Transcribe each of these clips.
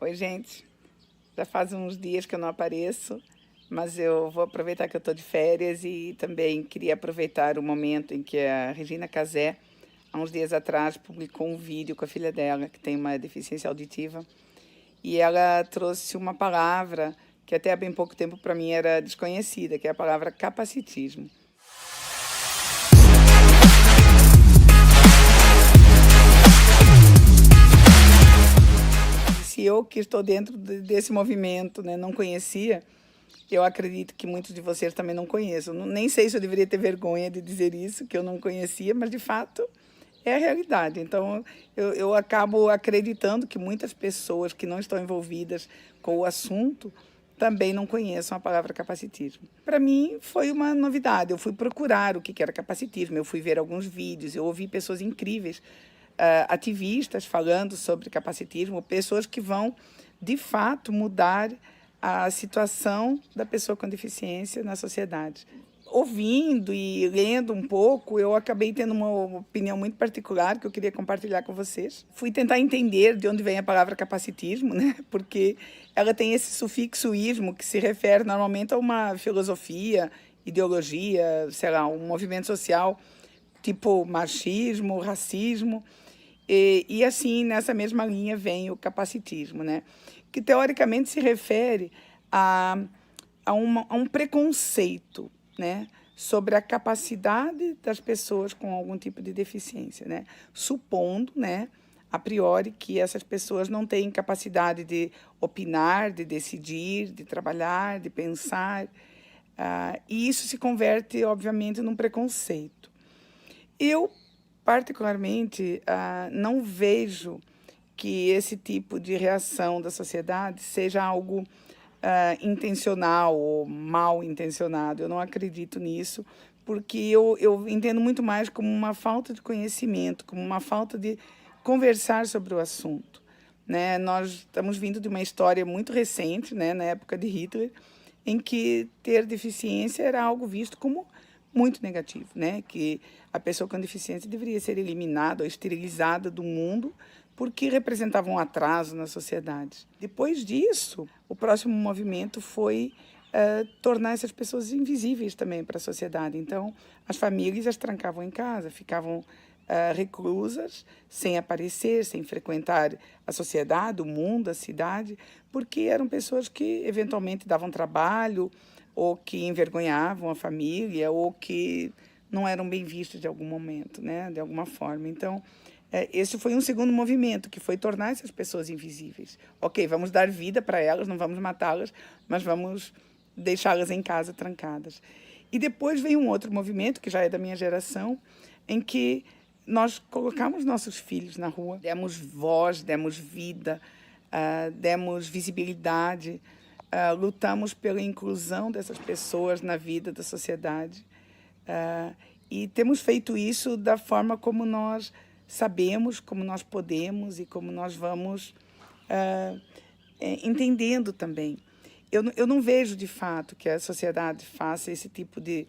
Oi, gente. Já faz uns dias que eu não apareço, mas eu vou aproveitar que eu estou de férias e também queria aproveitar o momento em que a Regina Casé, há uns dias atrás, publicou um vídeo com a filha dela, que tem uma deficiência auditiva, e ela trouxe uma palavra que até há bem pouco tempo para mim era desconhecida, que é a palavra capacitismo. Se eu, que estou dentro desse movimento, né, não conhecia, eu acredito que muitos de vocês também não conheçam. Nem sei se eu deveria ter vergonha de dizer isso, que eu não conhecia, mas de fato é a realidade. Então eu acabo acreditando que muitas pessoas que não estão envolvidas com o assunto também não conheçam a palavra capacitismo. Para mim foi uma novidade. Eu fui procurar o que era capacitismo, eu fui ver alguns vídeos, eu ouvi pessoas incríveis, ativistas falando sobre capacitismo, pessoas que vão, de fato, mudar a situação da pessoa com deficiência na sociedade. Ouvindo e lendo um pouco, eu acabei tendo uma opinião muito particular que eu queria compartilhar com vocês. Fui tentar entender de onde vem a palavra capacitismo, né? Porque ela tem esse sufixo ismo que se refere normalmente a uma filosofia, ideologia, sei lá, um movimento social tipo machismo, racismo. E assim, nessa mesma linha vem o capacitismo, né? Que teoricamente se refere a um preconceito, né? Sobre a capacidade das pessoas com algum tipo de deficiência, né? Supondo, né, a priori, que essas pessoas não têm capacidade de opinar, de decidir, de trabalhar, de pensar. E isso se converte, obviamente, num preconceito. Eu, particularmente, não vejo que esse tipo de reação da sociedade seja algo intencional ou mal intencionado. Eu não acredito nisso, porque eu entendo muito mais como uma falta de conhecimento, como uma falta de conversar sobre o assunto, né? Nós estamos vindo de uma história muito recente, né, na época de Hitler, em que ter deficiência era algo visto como muito negativo, né? Que a pessoa com deficiência deveria ser eliminada ou esterilizada do mundo porque representava um atraso na sociedade. Depois disso, o próximo movimento foi tornar essas pessoas invisíveis também para a sociedade. Então, as famílias as trancavam em casa, ficavam reclusas, sem aparecer, sem frequentar a sociedade, o mundo, a cidade, porque eram pessoas que eventualmente davam trabalho, ou que envergonhavam a família, ou que não eram bem vistos de algum momento, né? De alguma forma. Então, esse foi um segundo movimento, que foi tornar essas pessoas invisíveis. Ok, vamos dar vida para elas, não vamos matá-las, mas vamos deixá-las em casa trancadas. E depois veio um outro movimento, que já é da minha geração, em que nós colocamos nossos filhos na rua, demos voz, demos vida, demos visibilidade, lutamos pela inclusão dessas pessoas na vida da sociedade. E temos feito isso da forma como nós sabemos, como nós podemos e como nós vamos entendendo também. Eu não vejo, de fato, que a sociedade faça esse tipo de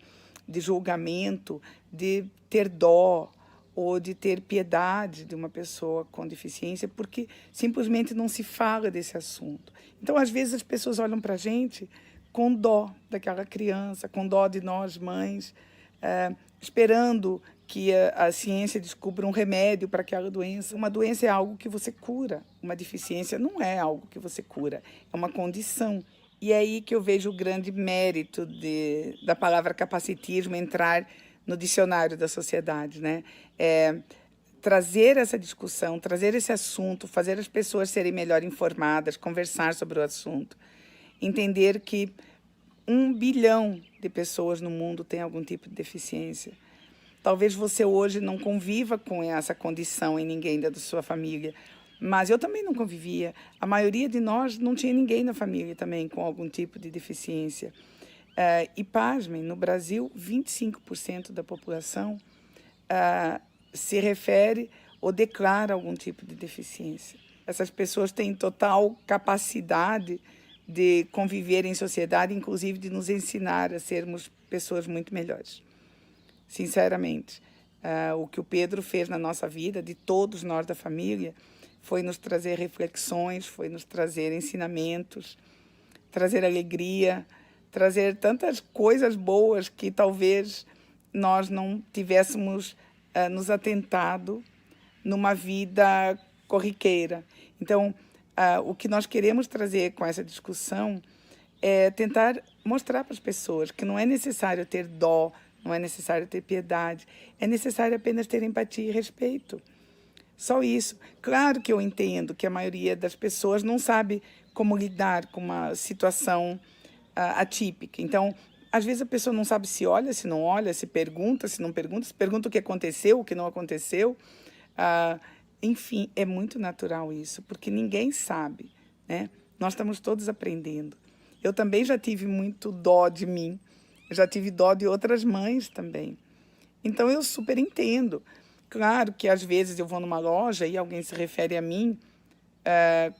julgamento, de ter dó ou de ter piedade de uma pessoa com deficiência, porque simplesmente não se fala desse assunto. Então, às vezes, as pessoas olham para a gente com dó daquela criança, com dó de nós, mães, esperando que a ciência descubra um remédio para aquela doença. Uma doença é algo que você cura, uma deficiência não é algo que você cura, é uma condição. E é aí que eu vejo o grande mérito da palavra capacitismo entrar no dicionário da sociedade, né? Trazer essa discussão, trazer esse assunto, fazer as pessoas serem melhor informadas, conversar sobre o assunto, entender que 1 bilhão de pessoas no mundo têm algum tipo de deficiência. Talvez você hoje não conviva com essa condição em ninguém da sua família, mas eu também não convivia. A maioria de nós não tinha ninguém na família também com algum tipo de deficiência. E pasmem, no Brasil, 25% da população se refere ou declara algum tipo de deficiência. Essas pessoas têm total capacidade de conviver em sociedade, inclusive de nos ensinar a sermos pessoas muito melhores. Sinceramente, o que o Pedro fez na nossa vida, de todos nós da família, foi nos trazer reflexões, foi nos trazer ensinamentos, trazer alegria, trazer tantas coisas boas que talvez nós não tivéssemos nos atentado numa vida corriqueira. Então, o que nós queremos trazer com essa discussão é tentar mostrar para as pessoas que não é necessário ter dó, não é necessário ter piedade, é necessário apenas ter empatia e respeito. Só isso. Claro que eu entendo que a maioria das pessoas não sabe como lidar com uma situação atípica. Então, às vezes a pessoa não sabe se olha, se não olha, se pergunta, se não pergunta, se pergunta o que aconteceu, o que não aconteceu. Enfim, é muito natural isso, porque ninguém sabe, né? Nós estamos todos aprendendo. Eu também já tive muito dó de mim, já tive dó de outras mães também. Então, eu super entendo. Claro que, às vezes, eu vou numa loja e alguém se refere a mim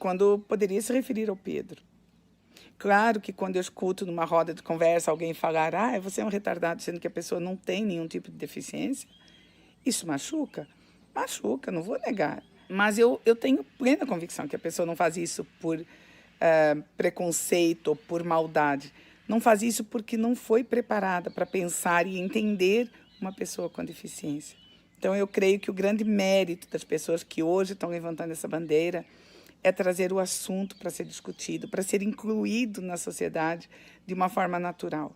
quando poderia se referir ao Pedro. Claro que, quando eu escuto numa roda de conversa alguém falar você é um retardado, sendo que a pessoa não tem nenhum tipo de deficiência, isso machuca? Machuca, não vou negar. Mas eu tenho plena convicção que a pessoa não faz isso por preconceito ou por maldade. Não faz isso porque não foi preparada para pensar e entender uma pessoa com deficiência. Então, eu creio que o grande mérito das pessoas que hoje estão levantando essa bandeira é trazer o assunto para ser discutido, para ser incluído na sociedade de uma forma natural,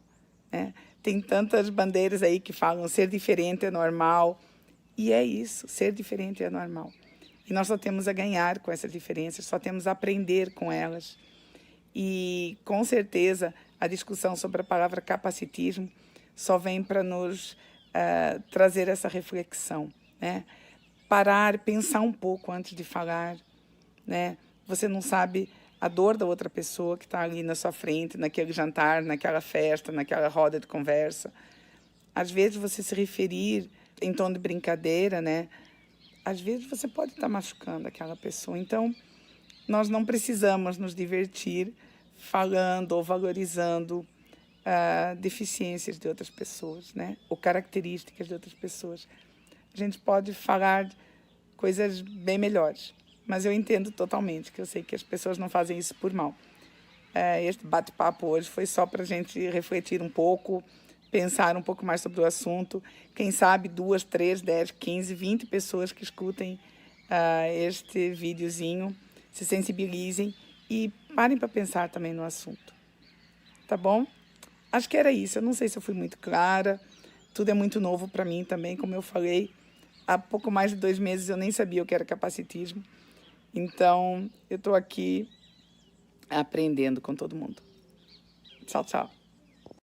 né? Tem tantas bandeiras aí que falam ser diferente é normal, e é isso, ser diferente é normal. E nós só temos a ganhar com essas diferenças, só temos a aprender com elas. E, com certeza, a discussão sobre a palavra capacitismo só vem para nos trazer essa reflexão, né? Parar, pensar um pouco antes de falar, né? Você não sabe a dor da outra pessoa que está ali na sua frente, naquele jantar, naquela festa, naquela roda de conversa. Às vezes, você se referir em tom de brincadeira, né? Às vezes, você pode estar machucando aquela pessoa. Então, nós não precisamos nos divertir falando ou valorizando deficiências de outras pessoas, né? Ou características de outras pessoas. A gente pode falar coisas bem melhores, mas eu entendo totalmente, que eu sei que as pessoas não fazem isso por mal. Este bate-papo hoje foi só para a gente refletir um pouco, pensar um pouco mais sobre o assunto. Quem sabe 2, 3, 10, 15, 20 pessoas que escutem este videozinho se sensibilizem e parem para pensar também no assunto. Tá bom? Acho que era isso. Eu não sei se eu fui muito clara. Tudo é muito novo para mim também, como eu falei. Há pouco mais de 2 meses eu nem sabia o que era capacitismo. Então, eu estou aqui aprendendo com todo mundo. Tchau, tchau.